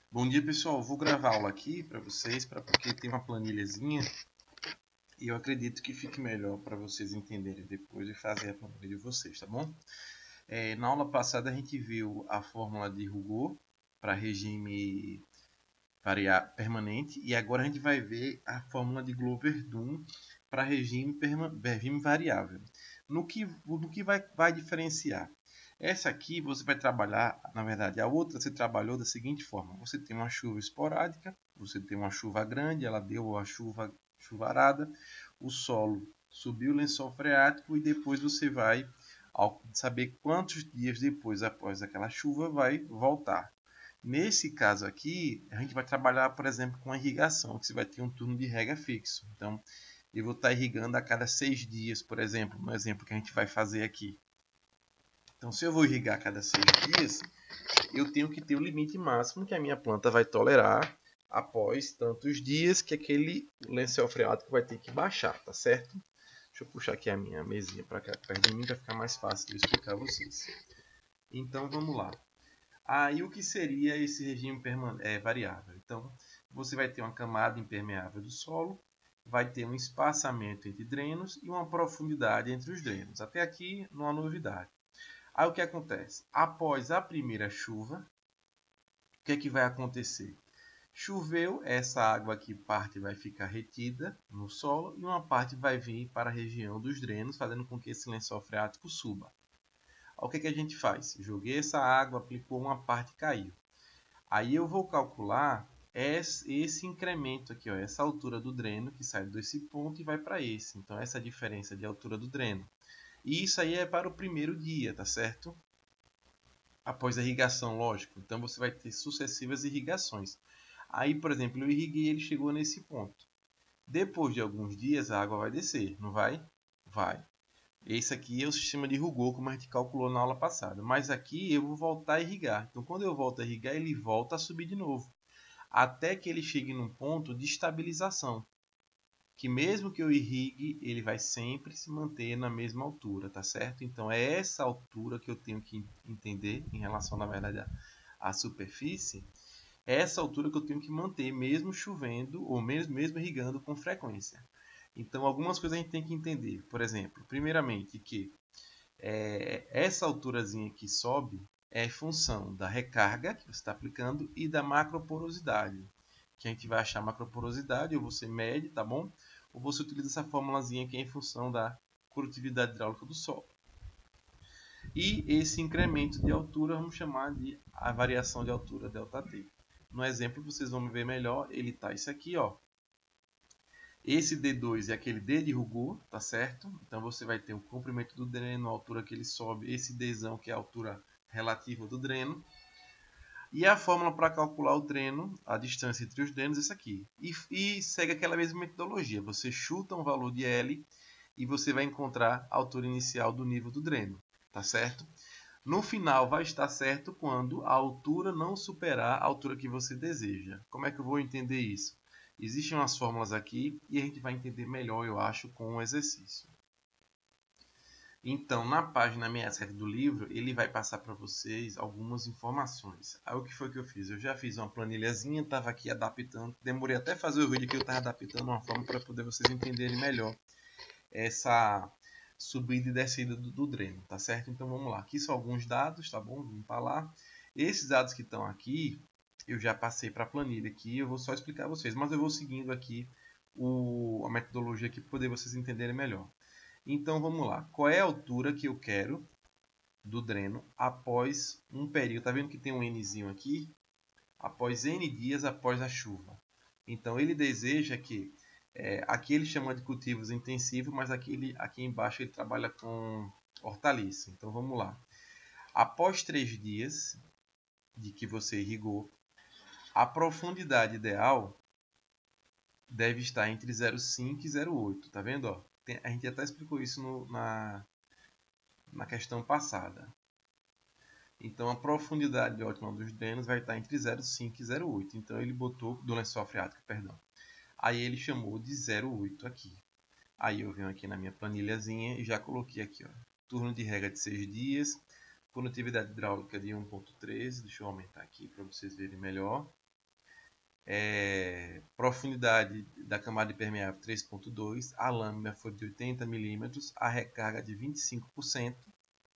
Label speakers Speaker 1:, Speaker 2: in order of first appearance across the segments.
Speaker 1: Bom dia, pessoal. Vou gravar aula aqui para vocês, porque tem uma planilhazinha e eu acredito que fique melhor para vocês entenderem depois e fazer a planilha de vocês, tá bom? Na aula passada a gente viu a fórmula de Ruggiero para regime permanente e agora a gente vai ver a fórmula de Glover-Dunn para regime variável. No que vai diferenciar? Essa aqui você vai trabalhar, na verdade, a outra você trabalhou da seguinte forma: você tem uma chuva esporádica, você tem uma chuva grande, ela deu a chuvarada, o solo subiu o lençol freático e depois você vai saber quantos dias depois, após aquela chuva, vai voltar. Nesse caso aqui, a gente vai trabalhar, por exemplo, com a irrigação, que você vai ter um turno de rega fixo. Então, eu vou estar irrigando a cada 6 dias, por exemplo, no exemplo que a gente vai fazer aqui. Então, se eu vou irrigar a cada 6 dias, eu tenho que ter o limite máximo que a minha planta vai tolerar após tantos dias que aquele lençol freático vai ter que baixar, tá certo? Deixa eu puxar aqui a minha mesinha para cá perto de mim para ficar mais fácil de eu explicar a vocês. Então, vamos lá. Aí o que seria esse regime variável? Então, você vai ter uma camada impermeável do solo, vai ter um espaçamento entre drenos e uma profundidade entre os drenos. Até aqui não há novidade. Aí o que acontece? Após a primeira chuva, o que é que vai acontecer? Choveu, essa água aqui parte vai ficar retida no solo e uma parte vai vir para a região dos drenos, fazendo com que esse lençol freático suba. O que é que a gente faz? Joguei essa água, aplicou uma parte e caiu. Aí eu vou calcular esse incremento aqui, ó, essa altura do dreno que sai desse ponto e vai para esse. Então essa diferença de altura do dreno. E isso aí é para o primeiro dia, tá certo? Após a irrigação, lógico. Então você vai ter sucessivas irrigações. Aí, por exemplo, eu irriguei e ele chegou nesse ponto. Depois de alguns dias a água vai descer, não vai? Vai. Esse aqui é o sistema de Ruggiero, como a gente calculou na aula passada. Mas aqui eu vou voltar a irrigar. Então, quando eu volto a irrigar, ele volta a subir de novo. Até que ele chegue num ponto de estabilização. Que mesmo que eu irrigue, ele vai sempre se manter na mesma altura, tá certo? Então, é essa altura que eu tenho que entender em relação, na verdade, à superfície. É essa altura que eu tenho que manter, mesmo chovendo ou mesmo irrigando com frequência. Então, algumas coisas a gente tem que entender. Por exemplo, primeiramente, que essa alturazinha que sobe é função da recarga que você está aplicando e da macroporosidade. Que a gente vai achar macroporosidade, ou você mede, tá bom? Ou você utiliza essa formulazinha que é em função da condutividade hidráulica do solo. E esse incremento de altura vamos chamar de a variação de altura, ΔT. No exemplo, vocês vão ver melhor, ele está isso aqui, ó. Esse D2 é aquele D de Ruggiero, tá certo? Então você vai ter o comprimento do dreno, a altura que ele sobe, esse Dzão que é a altura relativa do dreno. E a fórmula para calcular o dreno, a distância entre os drenos, é essa aqui. E segue aquela mesma metodologia. Você chuta um valor de L e você vai encontrar a altura inicial do nível do dreno, tá certo? No final vai estar certo quando a altura não superar a altura que você deseja. Como é que eu vou entender isso? Existem umas fórmulas aqui e a gente vai entender melhor, eu acho, com o exercício. Então, na página 67 do livro, ele vai passar para vocês algumas informações. Aí o que foi que eu fiz? Eu já fiz uma planilhazinha, estava aqui adaptando. Demorei até fazer o vídeo que eu estava adaptando uma forma para poder vocês entenderem melhor essa subida e descida do dreno, tá certo? Então vamos lá. Aqui são alguns dados, tá bom? Vamos para lá. Esses dados que estão aqui, eu já passei para a planilha aqui, eu vou só explicar a vocês, mas eu vou seguindo aqui a metodologia aqui para poder vocês entenderem melhor. Então vamos lá. Qual é a altura que eu quero do dreno após um período? Tá vendo que tem um Nzinho aqui? Após N dias após a chuva. Então ele deseja que aqui ele chama de cultivos intensivos, mas aqui embaixo ele trabalha com hortaliça. Então vamos lá. Após 3 dias de que você irrigou, a profundidade ideal deve estar entre 0,5 e 0,8. Tá vendo? Ó? A gente até explicou isso na questão passada. Então a profundidade ótima dos drenos vai estar entre 0,5 e 0,8. Então ele botou do lençol freático, perdão. Aí ele chamou de 0,8 aqui. Aí eu venho aqui na minha planilhazinha e já coloquei aqui, ó, turno de rega de 6 dias, condutividade hidráulica de 1,13. Deixa eu aumentar aqui para vocês verem melhor. Profundidade da camada impermeável 3,2, a lâmina foi de 80 milímetros, a recarga de 25%.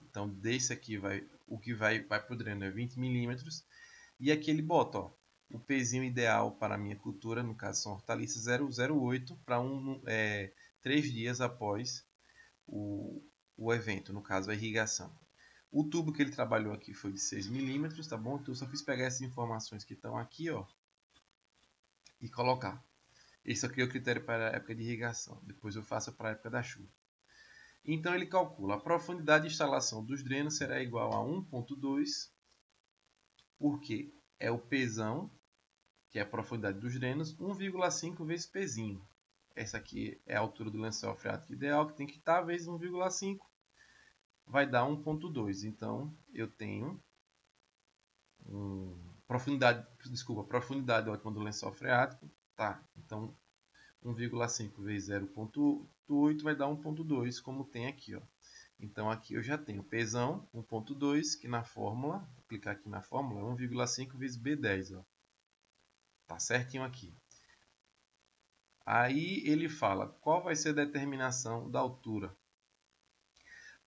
Speaker 1: Então, desse aqui, o que vai para o dreno é 20 milímetros. E aqui ele bota, ó, o pezinho ideal para a minha cultura, no caso são hortaliças, 0,08 para 3 dias após o evento, no caso a irrigação. O tubo que ele trabalhou aqui foi de 6 milímetros, tá bom? Então eu só fiz pegar essas informações que estão aqui, ó, e colocar. Esse aqui é o critério para a época de irrigação. Depois eu faço para a época da chuva. Então ele calcula a profundidade de instalação dos drenos será igual a 1,2, porque é o Pzão, que é a profundidade dos drenos, 1,5 vezes Pzinho. Essa aqui é a altura do lençol freático ideal, que tem que estar vezes 1,5, vai dar 1,2. Então eu tenho profundidade ótima do lençol freático, tá? Então 1,5 vezes 0,8 vai dar 1,2, como tem aqui, ó. Então aqui eu já tenho Pzão 1,2, que na fórmula, vou clicar aqui na fórmula, é 1,5 vezes B10, ó. Tá certinho aqui. Aí ele fala qual vai ser a determinação da altura.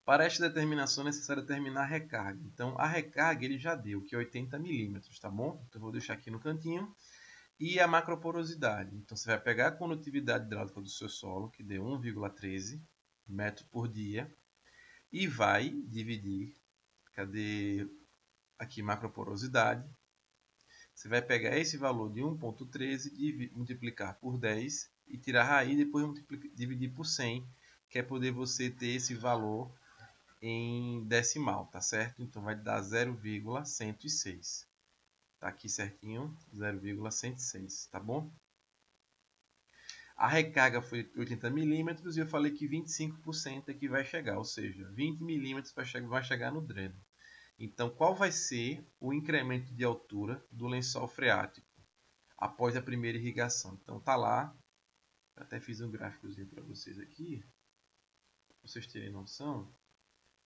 Speaker 1: Para esta determinação é necessário determinar a recarga. Então a recarga ele já deu, que é 80 milímetros, tá bom? Então eu vou deixar aqui no cantinho. E a macroporosidade. Então você vai pegar a condutividade hidráulica do seu solo, que deu 1,13 metro por dia, e vai dividir, cadê aqui macroporosidade? Você vai pegar esse valor de 1,13, multiplicar por 10 e tirar a raiz, depois dividir por 100, que é poder você ter esse valor em decimal, tá certo? Então vai dar 0,106. Tá aqui certinho, 0,106, tá bom? A recarga foi 80 milímetros e eu falei que 25% é que vai chegar, ou seja, 20 milímetros vai chegar no dreno. Então, qual vai ser o incremento de altura do lençol freático após a primeira irrigação? Então, tá lá, eu até fiz um gráficozinho para vocês aqui, para vocês terem noção.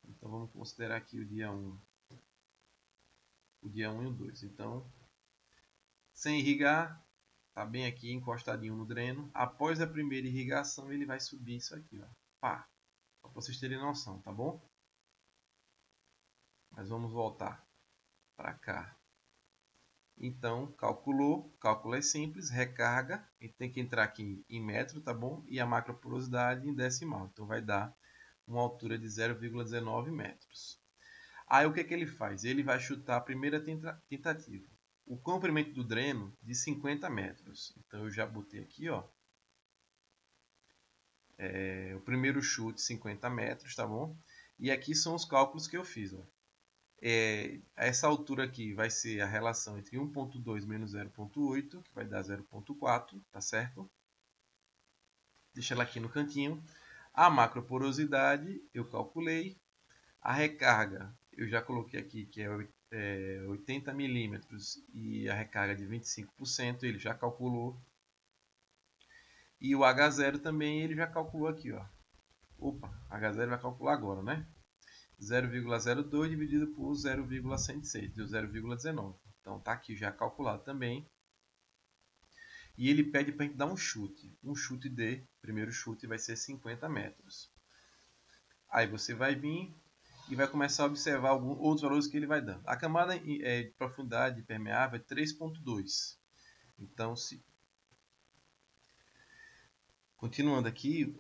Speaker 1: Então, vamos considerar aqui o dia 1. O dia 1 e o 2. Então, sem irrigar, tá bem aqui encostadinho no dreno. Após a primeira irrigação, ele vai subir isso aqui, ó. Pá, para vocês terem noção, tá bom? Mas vamos voltar para cá. Então, calculou, cálculo é simples, recarga, a gente tem que entrar aqui em metro, tá bom? E a macroporosidade em decimal, então vai dar uma altura de 0,19 metros. Aí o que que ele faz? Ele vai chutar a primeira tentativa. O comprimento do dreno de 50 metros. Então eu já botei aqui, ó. O primeiro chute 50 metros, tá bom? E aqui são os cálculos que eu fiz, ó. Essa altura aqui vai ser a relação entre 1,2 menos 0,8, que vai dar 0,4, tá certo? Deixa ela aqui no cantinho. A macroporosidade eu calculei. A recarga eu já coloquei aqui, que é 80 milímetros e a recarga de 25%, ele já calculou. E o H0 também ele já calculou aqui, ó. Opa, H0 vai calcular agora, né? 0,02 dividido por 0,106, deu 0,19. Então tá aqui já calculado também. E ele pede para a gente dar um chute. Um chute de, primeiro chute vai ser 50 metros. Aí você vai vir e vai começar a observar outros valores que ele vai dando. A camada de profundidade permeável é 3,2. Então, continuando aqui,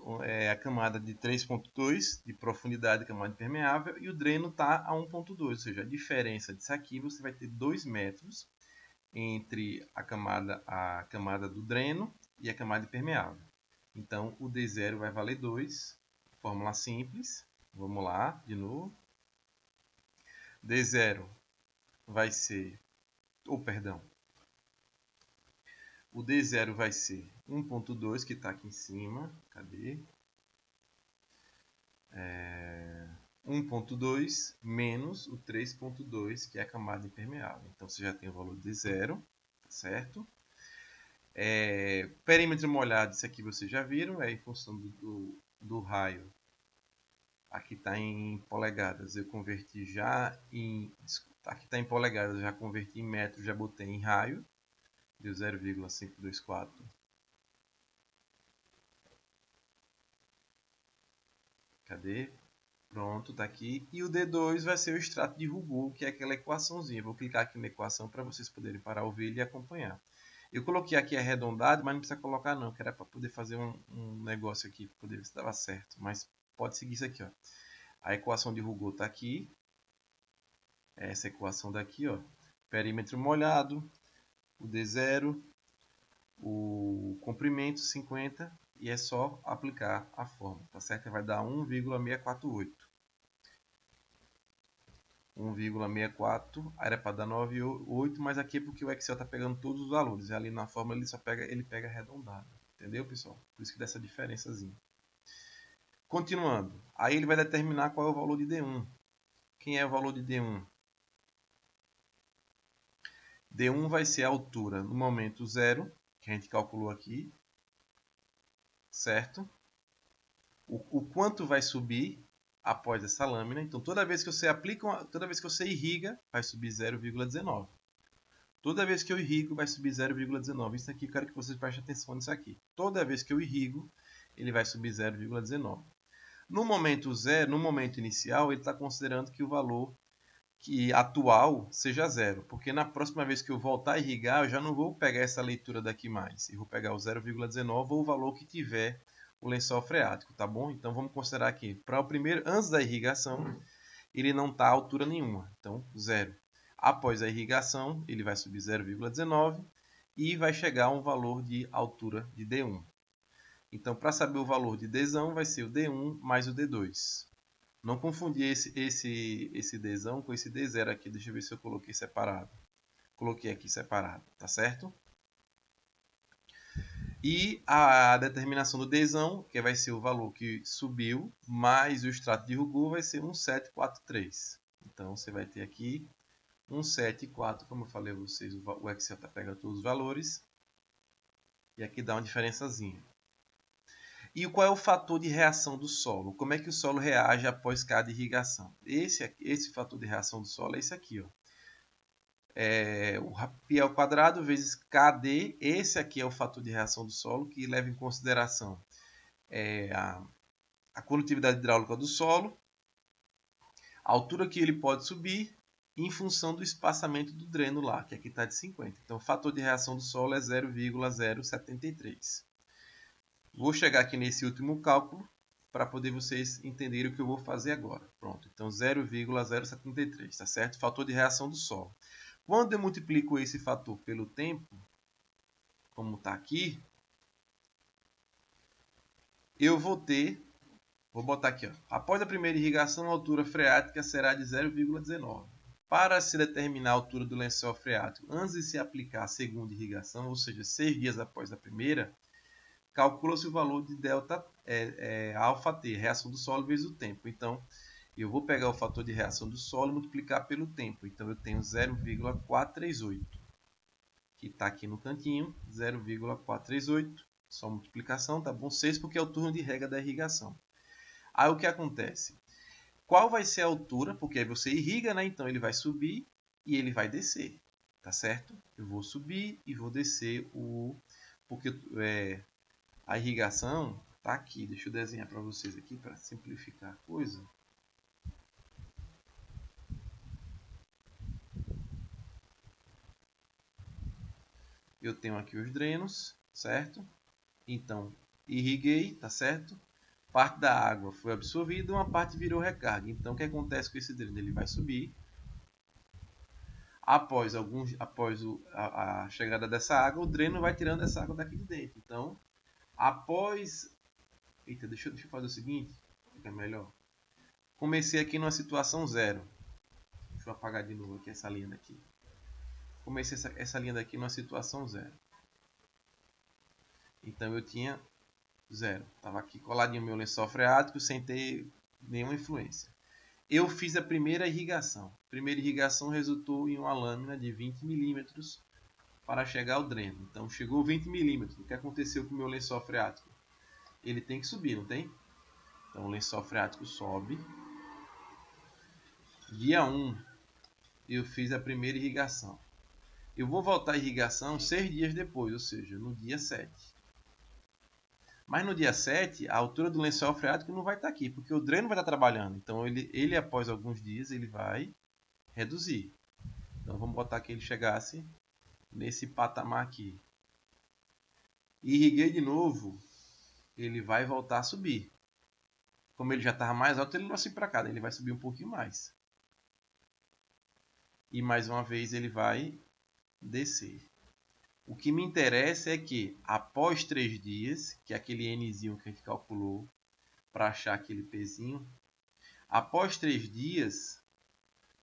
Speaker 1: a camada de 3,2 de profundidade, camada impermeável, e o dreno está a 1,2, ou seja, a diferença disso aqui você vai ter 2 metros entre a camada do dreno e a camada impermeável. Então, o D0 vai valer 2, fórmula simples, vamos lá, de novo. D0 vai ser, o D0 vai ser 1,2, que está aqui em cima. Cadê? 1,2 menos o 3,2, que é a camada impermeável. Então, você já tem o valor de D0, certo? Perímetro molhado, isso aqui vocês já viram, é em função do raio. Aqui está em polegadas, eu converti já em... Aqui está em polegadas, eu já converti em metros, já botei em raio. Deu 0,524. Cadê? Pronto, tá aqui. E o D2 vai ser o extrato de Ruggiero, que é aquela equaçãozinha. Vou clicar aqui na equação para vocês poderem parar o vídeo e acompanhar. Eu coloquei aqui arredondado, mas não precisa colocar não, que era para poder fazer um negócio aqui, para poder ver se dava certo. Mas pode seguir isso aqui, ó. A equação de Ruggiero está aqui. Essa equação daqui, ó. Perímetro molhado, o D0, o comprimento 50, e é só aplicar a fórmula, tá certo? Vai dar 1,648. 1,64, aí era para dar 9,8, mas aqui é porque o Excel está pegando todos os valores. Ali na fórmula ele pega arredondado. Entendeu, pessoal? Por isso que dá essa diferençazinha. Continuando. Aí ele vai determinar qual é o valor de D1. Quem é o valor de D1? D1 vai ser a altura no momento 0, que a gente calculou aqui. Certo? O quanto vai subir após essa lâmina. Então, toda vez que você toda vez que você irriga, vai subir 0,19. Toda vez que eu irrigo, vai subir 0,19. Isso aqui, eu quero que vocês prestem atenção nisso aqui. Toda vez que eu irrigo, ele vai subir 0,19. No momento zero, no momento inicial, ele está considerando que o valor atual seja zero. Porque na próxima vez que eu voltar a irrigar, eu já não vou pegar essa leitura daqui mais. Eu vou pegar o 0,19 ou o valor que tiver o lençol freático, tá bom? Então vamos considerar aqui, para o primeiro, antes da irrigação, ele não está a altura nenhuma, então zero. Após a irrigação, ele vai subir 0,19 e vai chegar a um valor de altura de D1. Então, para saber o valor de Dzão, vai ser o D1 mais o D2. Não confundir esse Dzão com esse D0 aqui. Deixa eu ver se eu coloquei separado. Coloquei aqui separado, tá certo? E a determinação do Dzão, que vai ser o valor que subiu, mais o extrato de Ruggiero, vai ser 1743. Então, você vai ter aqui 174, como eu falei a vocês, o Excel está pegando todos os valores. E aqui dá uma diferençazinha. E qual é o fator de reação do solo? Como é que o solo reage após cada irrigação? Esse fator de reação do solo é esse aqui, ó. O π ao quadrado vezes KD. Esse aqui é o fator de reação do solo, que leva em consideração a condutividade hidráulica do solo, a altura que ele pode subir, em função do espaçamento do dreno lá, que aqui está de 50. Então, o fator de reação do solo é 0,073. Vou chegar aqui nesse último cálculo para poder vocês entenderem o que eu vou fazer agora. Pronto, então 0,073, tá certo? Fator de reação do solo. Quando eu multiplico esse fator pelo tempo, como está aqui, eu vou botar aqui, ó, após a primeira irrigação, a altura freática será de 0,19. Para se determinar a altura do lençol freático antes de se aplicar a segunda irrigação, ou seja, 6 dias após a primeira, calcula-se o valor de delta alfa T, reação do solo vezes o tempo. Então, eu vou pegar o fator de reação do solo e multiplicar pelo tempo. Então, eu tenho 0,438, que está aqui no cantinho, 0,438, só multiplicação, tá bom? 6 porque é o turno de rega da irrigação. Aí, o que acontece? Qual vai ser a altura? Porque aí você irriga, né? Então, ele vai subir e ele vai descer, tá certo? Eu vou subir e vou descer porque a irrigação está aqui. Deixa eu desenhar para vocês aqui para simplificar a coisa. Eu tenho aqui os drenos, certo? Então, irriguei, tá certo? Parte da água foi absorvida, uma parte virou recarga. Então, o que acontece com esse dreno? Ele vai subir. Após a chegada dessa água, o dreno vai tirando essa água daqui de dentro. Então, após... Eita, deixa eu fazer o seguinte, que é melhor. Comecei aqui numa situação zero. Deixa eu apagar de novo aqui essa linha daqui. Comecei essa linha daqui numa situação zero. Então eu tinha zero. Estava aqui coladinho meu lençol freático sem ter nenhuma influência. Eu fiz a primeira irrigação. A primeira irrigação resultou em uma lâmina de 20 milímetros para chegar ao dreno. Então chegou 20 milímetros. O que aconteceu com o meu lençol freático? Ele tem que subir, não tem? Então o lençol freático sobe. Dia 1, eu fiz a primeira irrigação. eu vou voltar à irrigação 6 dias depois, ou seja, no dia 7. Mas no dia 7, a altura do lençol freático não vai estar aqui, porque o dreno vai estar trabalhando. Então ele após alguns dias, ele vai reduzir. Então vamos botar que ele chegasse nesse patamar aqui. Irriguei de novo, ele vai voltar a subir. Como ele já estava mais alto, ele não vai subir para cá, ele vai subir um pouquinho mais. E mais uma vez ele vai descer. O que me interessa é que após 3 dias, que é aquele Nzinho que a gente calculou para achar aquele Pzinho, após 3 dias,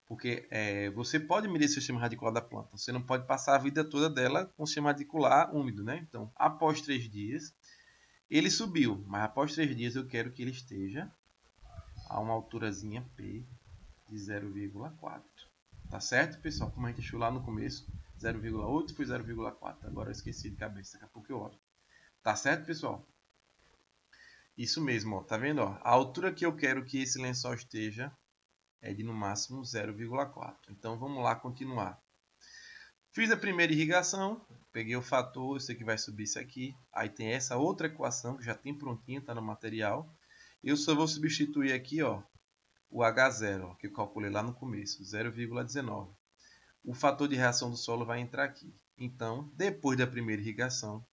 Speaker 1: porque você pode medir o sistema radicular da planta, você não pode passar a vida toda dela com o sistema radicular úmido, né? Então, após 3 dias, ele subiu, mas após 3 dias eu quero que ele esteja a uma alturazinha P de 0,4. Tá certo, pessoal? Como a gente achou lá no começo, 0,8 foi 0,4. Agora eu esqueci de cabeça, daqui a pouco eu olho. Tá certo, pessoal? Isso mesmo, ó. Tá vendo? Ó? A altura que eu quero que esse lençol esteja é de no máximo 0,4. Então vamos lá continuar. Fiz a primeira irrigação, peguei o fator, eu sei que vai subir isso aqui. Aí tem essa outra equação que já tem prontinha, está no material. Eu só vou substituir aqui, ó, o H0, que eu calculei lá no começo, 0,19. O fator de reação do solo vai entrar aqui. Então, depois da primeira irrigação,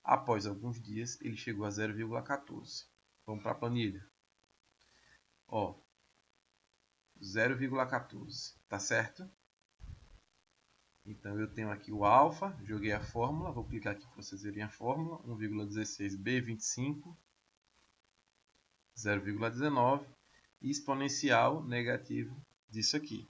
Speaker 1: após alguns dias, ele chegou a 0,14. Vamos para a planilha. Ó, 0,14, tá certo? Então, eu tenho aqui o alfa, joguei a fórmula, vou clicar aqui para vocês verem a fórmula, 1,16B25, 0,19, e exponencial negativo disso aqui.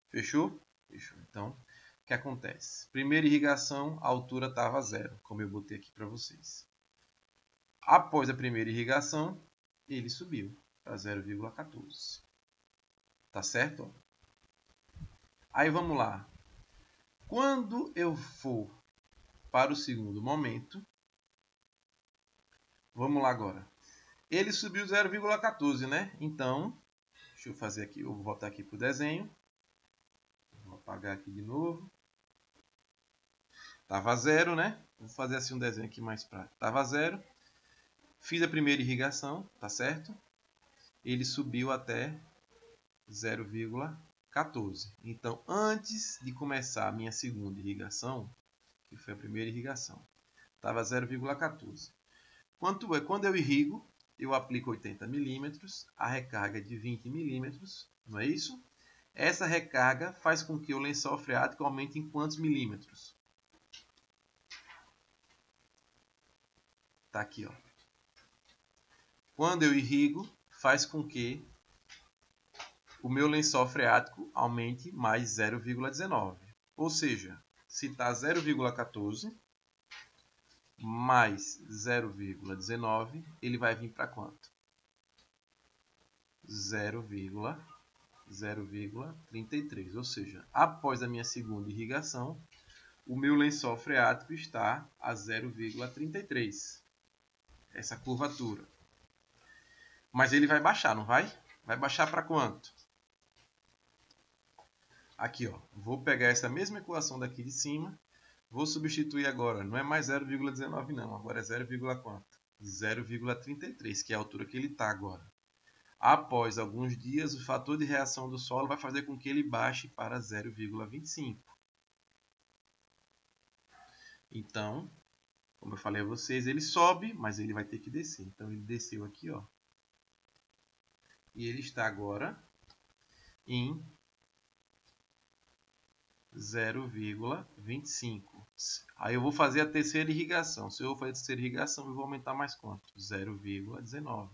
Speaker 1: Fechou? Fechou. Então, o que acontece? Primeira irrigação, a altura estava 0, como eu botei aqui para vocês. Após a primeira irrigação, ele subiu para 0,14. Tá certo? Aí vamos lá. Quando eu for para o segundo momento, vamos lá agora. Ele subiu 0,14, né? Então, deixa eu fazer aqui, eu vou voltar aqui para o desenho. Vou apagar aqui de novo. Tava 0, né? Vou fazer assim um desenho aqui mais prático. Tava 0. Fiz a primeira irrigação, tá certo? Ele subiu até 0,14. Então, antes de começar a minha segunda irrigação, que foi a primeira irrigação, estava 0,14. Quanto é? Quando eu irrigo, eu aplico 80 milímetros, a recarga é de 20 milímetros, não é isso? Essa recarga faz com que o lençol freático aumente em quantos milímetros? Tá aqui, ó. Quando eu irrigo, faz com que o meu lençol freático aumente mais 0,19. Ou seja, se está 0,14 mais 0,19, ele vai vir para quanto? 0,33. Ou seja, após a minha segunda irrigação, o meu lençol freático está a 0,33. Essa curvatura. Mas ele vai baixar, não vai? Vai baixar para quanto? Aqui, ó. Vou pegar essa mesma equação daqui de cima. Vou substituir agora. Não é mais 0,19 não. Agora é 0,33, que é a altura que ele está agora. Após alguns dias, o fator de reação do solo vai fazer com que ele baixe para 0,25. Então, como eu falei a vocês, ele sobe, mas ele vai ter que descer. Então, ele desceu aqui, ó. E ele está agora em 0,25. Aí eu vou fazer a terceira irrigação. Se eu vou fazer a terceira irrigação, eu vou aumentar mais quanto? 0,19.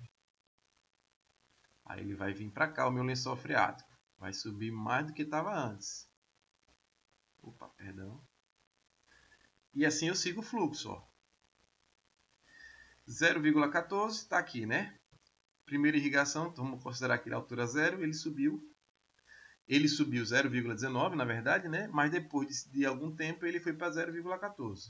Speaker 1: Aí ele vai vir para cá, o meu lençol freático. Vai subir mais do que estava antes. Opa, perdão. E assim eu sigo o fluxo, ó. 0,14 está aqui, né? Primeira irrigação, então vamos considerar que a altura 0, ele subiu. Ele subiu 0,19, na verdade, né? Mas depois de algum tempo ele foi para 0,14.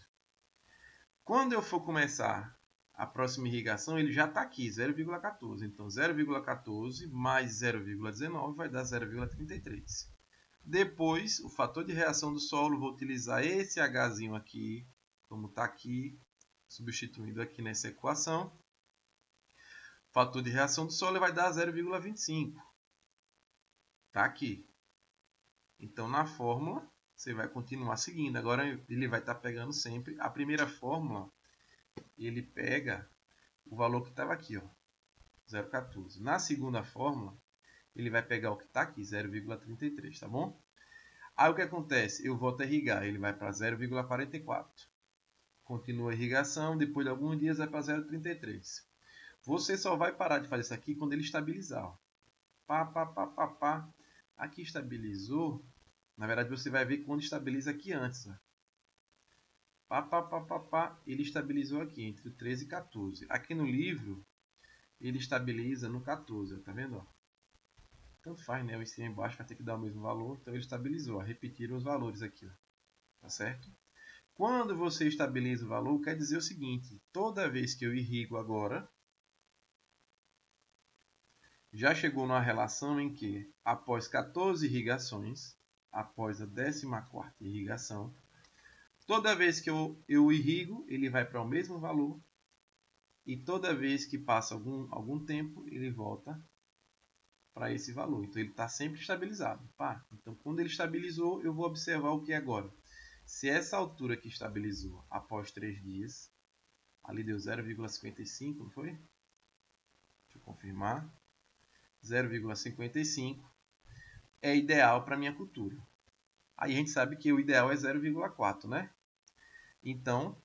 Speaker 1: Quando eu for começar a próxima irrigação, ele já está aqui, 0,14. Então 0,14 mais 0,19 vai dar 0,33. Depois, o fator de reação do solo, vou utilizar esse Hzinho aqui, como está aqui, substituindo aqui nessa equação. O fator de reação do solo vai dar 0,25. Está aqui. Então, na fórmula, você vai continuar seguindo. Agora, ele vai estar pegando sempre a primeira fórmula. Ele pega o valor que estava aqui, ó, 0,14. Na segunda fórmula, ele vai pegar o que está aqui, 0,33, tá bom? Aí o que acontece? Eu volto a irrigar, ele vai para 0,44. Continua a irrigação, depois de alguns dias vai para 0,33. Você só vai parar de fazer isso aqui quando ele estabilizar. Ó. Pá, pá, pá, pá, pá. Aqui estabilizou. Na verdade, você vai ver quando estabiliza aqui antes. Ó. Pá, pá, pá, pá, pá. Ele estabilizou aqui entre o 13 e 14. Aqui no livro, ele estabiliza no 14. Tá vendo? Ó? Tanto faz, né? O em cima e embaixo vai ter que dar o mesmo valor. Então, ele estabilizou. Ó. Repetiram os valores aqui. Ó. Tá certo? Quando você estabiliza o valor, quer dizer o seguinte. Toda vez que eu irrigo agora, já chegou numa relação em que, após 14 irrigações, após a 14ª irrigação, toda vez que eu irrigo, ele vai para o mesmo valor. E toda vez que passa algum tempo, ele volta para esse valor. Então, ele está sempre estabilizado. Pá. Então, quando ele estabilizou, eu vou observar o que agora? Se essa altura que estabilizou após 3 dias, ali deu 0,55, não foi? Deixa eu confirmar. 0,55 é ideal para a minha cultura. Aí a gente sabe que o ideal é 0,4, né? Então,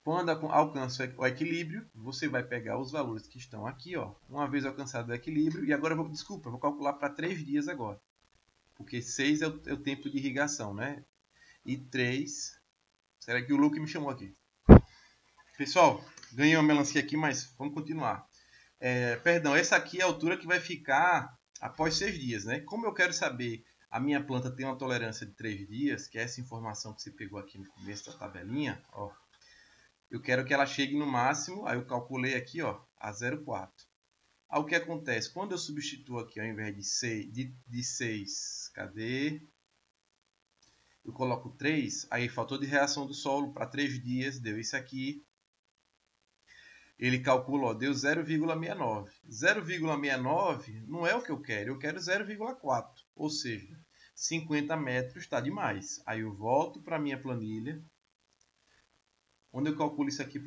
Speaker 1: quando alcança o equilíbrio, você vai pegar os valores que estão aqui, ó, uma vez alcançado o equilíbrio, e agora eu vou calcular para 3 dias agora. Porque 6 é o tempo de irrigação, né? E 3... Será que o Luke me chamou aqui? Pessoal, ganhei uma melancia aqui, mas vamos continuar. Perdão, essa aqui é a altura que vai ficar após 6 dias, né? Como eu quero saber, a minha planta tem uma tolerância de 3 dias, que é essa informação que você pegou aqui no começo da tabelinha, ó. Eu quero que ela chegue no máximo, aí eu calculei aqui, ó, a 0,4. Aí o que acontece? Quando eu substituo aqui, ao invés de 6, cadê? Eu coloco 3, aí fator de reação do solo para 3 dias, deu isso aqui. Ele calcula, ó, deu 0,69. 0,69 não é o que eu quero 0,4. Ou seja, 50 metros está demais. Aí eu volto para a minha planilha. Onde eu calculo isso aqui?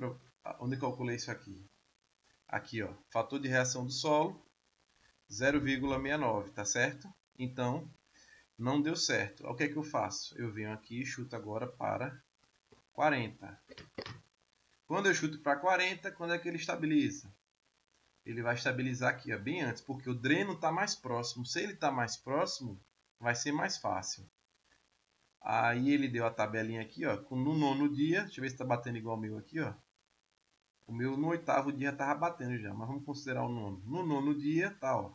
Speaker 1: Onde eu calculei isso aqui? Aqui, ó, fator de reação do solo, 0,69, tá certo? Então, não deu certo. O que é que eu faço? Eu venho aqui e chuto agora para 40. Quando eu chuto para 40, quando é que ele estabiliza? Ele vai estabilizar aqui, ó, bem antes, porque o dreno está mais próximo. Se ele está mais próximo, vai ser mais fácil. Aí ele deu a tabelinha aqui, ó, no 9º dia. Deixa eu ver se está batendo igual o meu aqui, ó. O meu no 8º dia estava batendo já, mas vamos considerar o 9º. No 9º dia, tá, ó.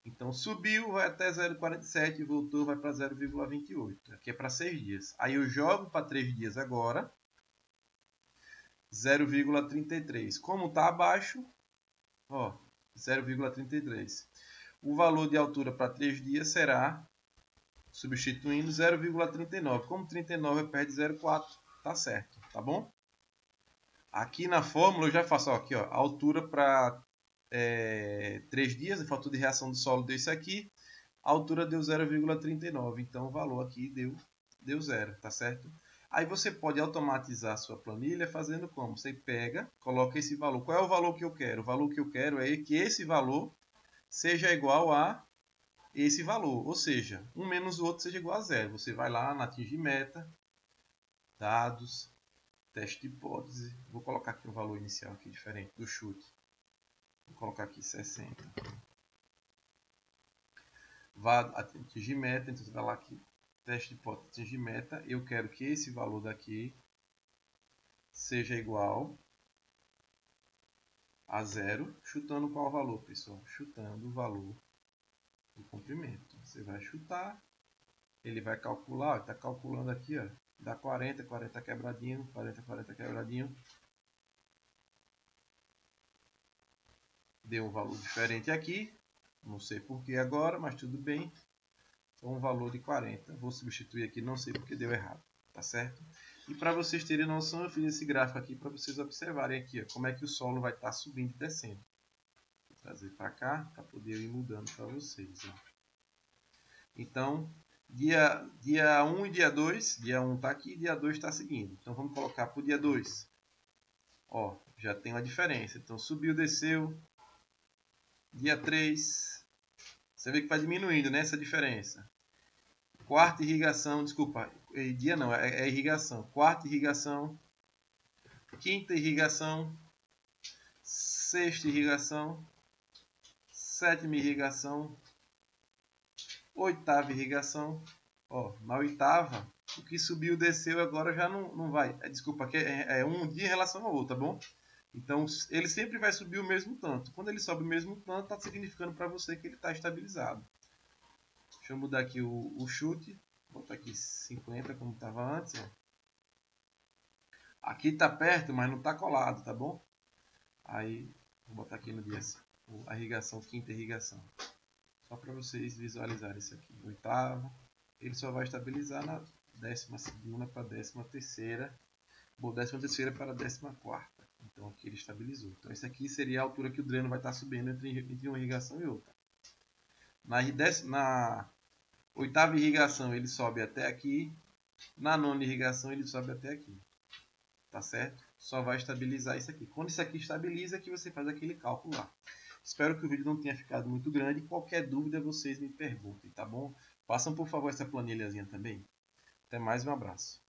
Speaker 1: Então subiu, vai até 0,47, voltou, vai para 0,28. Aqui é para 6 dias. Aí eu jogo para 3 dias agora. 0,33. Como está abaixo, ó, 0,33. O valor de altura para 3 dias será, substituindo, 0,39. Como 39 é perto de 0,4, tá certo, tá bom? Aqui na fórmula eu já faço, ó, aqui, ó, a altura para 3 dias, o fator de reação do solo deu isso aqui, a altura deu 0,39, então o valor aqui deu 0, tá certo? Aí você pode automatizar a sua planilha fazendo como? Você pega, coloca esse valor. Qual é o valor que eu quero? O valor que eu quero é que esse valor seja igual a esse valor. Ou seja, um menos o outro seja igual a 0. Você vai lá na atingir meta, dados, teste de hipótese. Vou colocar aqui um valor inicial aqui diferente do chute. Vou colocar aqui 60. Vá atingir meta, então você vai lá aqui. Teste de hipótese, atingir meta. Eu quero que esse valor daqui seja igual a 0, chutando qual valor, pessoal? Chutando o valor do comprimento. Você vai chutar, ele vai calcular, está calculando aqui, ó, dá 40, 40 quebradinho, 40, 40 quebradinho. Deu um valor diferente aqui, não sei porquê agora, mas tudo bem. Então, um valor de 40. Vou substituir aqui, não sei porque deu errado. Tá certo? E para vocês terem noção, eu fiz esse gráfico aqui para vocês observarem aqui, ó, como é que o solo vai estar subindo e descendo. Vou trazer para cá para poder ir mudando para vocês. Ó. Então, dia 1 e dia 2, dia 1 está aqui, dia 2 está seguindo. Então, vamos colocar para o dia 2. Ó, já tem uma diferença. Então, subiu, desceu. Dia 3, você vê que vai diminuindo, né, essa diferença. Quarta irrigação, desculpa, dia não, é irrigação. Quarta irrigação, quinta irrigação, sexta irrigação, sétima irrigação, oitava irrigação. Ó, na oitava, o que subiu desceu agora já não vai. Desculpa, aqui é um dia em relação ao outro, tá bom? Então, ele sempre vai subir o mesmo tanto. Quando ele sobe o mesmo tanto, está significando para você que ele está estabilizado. Deixa eu mudar aqui o chute. Vou botar aqui 50 como estava antes. Ó. Aqui está perto, mas não está colado, tá bom? Aí, vou botar aqui no dia a irrigação, quinta irrigação. Só para vocês visualizarem isso aqui. Oitava. Ele só vai estabilizar na 12ª para 13ª. Bom, 13ª para 14ª. Então aqui ele estabilizou. Então esse aqui seria a altura que o dreno vai estar subindo entre uma irrigação e outra. Na oitava irrigação ele sobe até aqui. Na nona irrigação ele sobe até aqui. Tá certo? Só vai estabilizar isso aqui. Quando isso aqui estabiliza, que você faz aquele cálculo lá. Espero que o vídeo não tenha ficado muito grande. Qualquer dúvida vocês me perguntem, tá bom? Façam por favor essa planilhazinha também. Até mais, um abraço.